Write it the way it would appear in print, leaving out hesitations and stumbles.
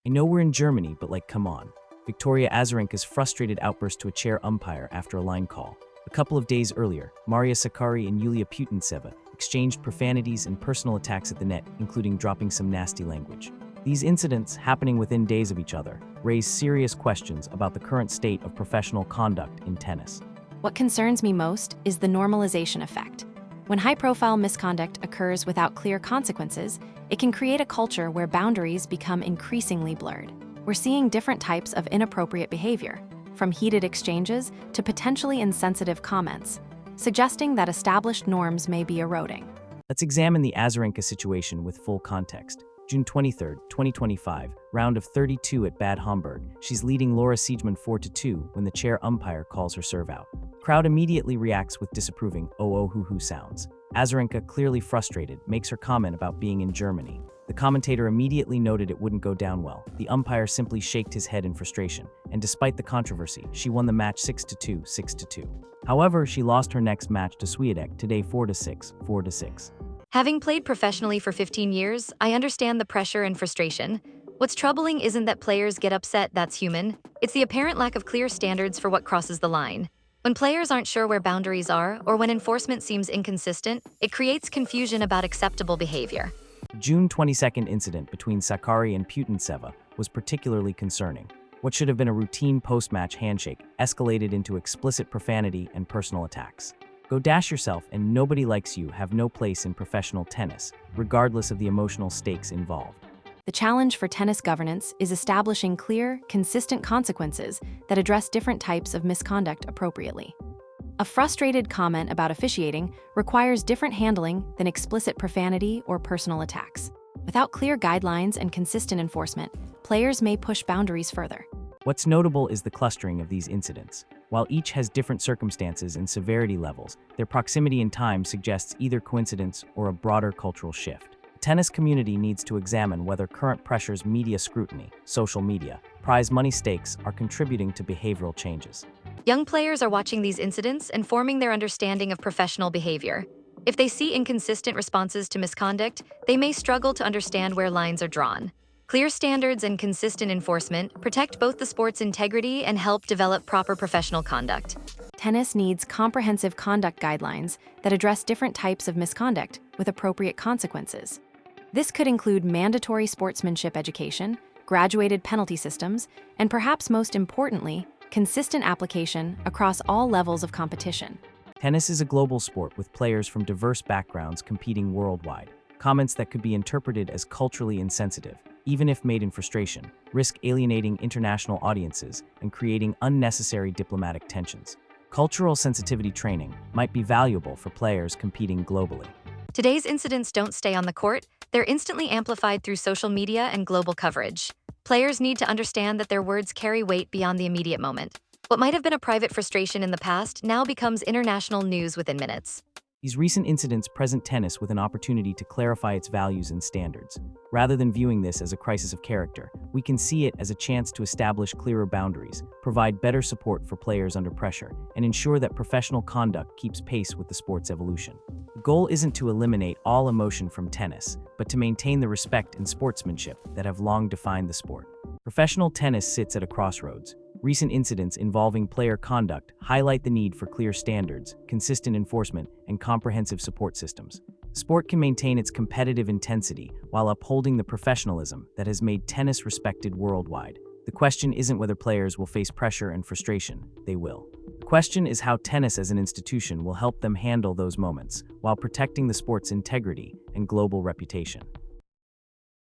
I know we're in Germany, but come on. Victoria Azarenka's frustrated outburst to a chair umpire after a line call. A couple of days earlier, Maria Sakkari and Putintseva exchanged profanities and personal attacks at the net, including dropping some nasty language. These incidents, happening within days of each other, raise serious questions about the current state of professional conduct in tennis. What concerns me most is the normalization effect. When high-profile misconduct occurs without clear consequences, it can create a culture where boundaries become increasingly blurred. We're seeing different types of inappropriate behavior, from heated exchanges to potentially insensitive comments, suggesting that established norms may be eroding. Let's examine the Azarenka situation with full context. June 23, 2025, round of 32 at Bad Homburg. She's leading Laura Siegemund 4-2 when the chair umpire calls her serve out. Crowd immediately reacts with disapproving "oh hoo hoo" sounds. Azarenka, clearly frustrated, makes her comment about being in Germany. The commentator immediately noted it wouldn't go down well. The umpire simply shaked his head in frustration, and despite the controversy, she won the match 6-2, 6-2. However, she lost her next match to Swiatek today 4-6, 4-6. Having played professionally for 15 years, I understand the pressure and frustration. What's troubling isn't that players get upset, that's human. It's the apparent lack of clear standards for what crosses the line. When players aren't sure where boundaries are, or when enforcement seems inconsistent, it creates confusion about acceptable behavior. The June 22nd incident between Sakkari and Putintseva was particularly concerning. What should have been a routine post-match handshake escalated into explicit profanity and personal attacks. Go dash yourself and nobody likes you have no place in professional tennis, regardless of the emotional stakes involved. The challenge for tennis governance is establishing clear, consistent consequences that address different types of misconduct appropriately. A frustrated comment about officiating requires different handling than explicit profanity or personal attacks. Without clear guidelines and consistent enforcement, players may push boundaries further. What's notable is the clustering of these incidents. While each has different circumstances and severity levels, their proximity in time suggests either coincidence or a broader cultural shift. The tennis community needs to examine whether current pressures, media scrutiny, social media, prize money stakes are contributing to behavioral changes. Young players are watching these incidents and forming their understanding of professional behavior. If they see inconsistent responses to misconduct, they may struggle to understand where lines are drawn. Clear standards and consistent enforcement protect both the sport's integrity and help develop proper professional conduct. Tennis needs comprehensive conduct guidelines that address different types of misconduct with appropriate consequences. This could include mandatory sportsmanship education, graduated penalty systems, and perhaps most importantly, consistent application across all levels of competition. Tennis is a global sport with players from diverse backgrounds competing worldwide. Comments that could be interpreted as culturally insensitive, even if made in frustration, risk alienating international audiences and creating unnecessary diplomatic tensions. Cultural sensitivity training might be valuable for players competing globally. Today's incidents don't stay on the court, they're instantly amplified through social media and global coverage. Players need to understand that their words carry weight beyond the immediate moment. What might have been a private frustration in the past now becomes international news within minutes. These recent incidents present tennis with an opportunity to clarify its values and standards. Rather than viewing this as a crisis of character, we can see it as a chance to establish clearer boundaries, provide better support for players under pressure, and ensure that professional conduct keeps pace with the sport's evolution. The goal isn't to eliminate all emotion from tennis, but to maintain the respect and sportsmanship that have long defined the sport. Professional tennis sits at a crossroads. Recent incidents involving player conduct highlight the need for clear standards, consistent enforcement, and comprehensive support systems. The sport can maintain its competitive intensity while upholding the professionalism that has made tennis respected worldwide. The question isn't whether players will face pressure and frustration, they will. The question is how tennis as an institution will help them handle those moments while protecting the sport's integrity and global reputation.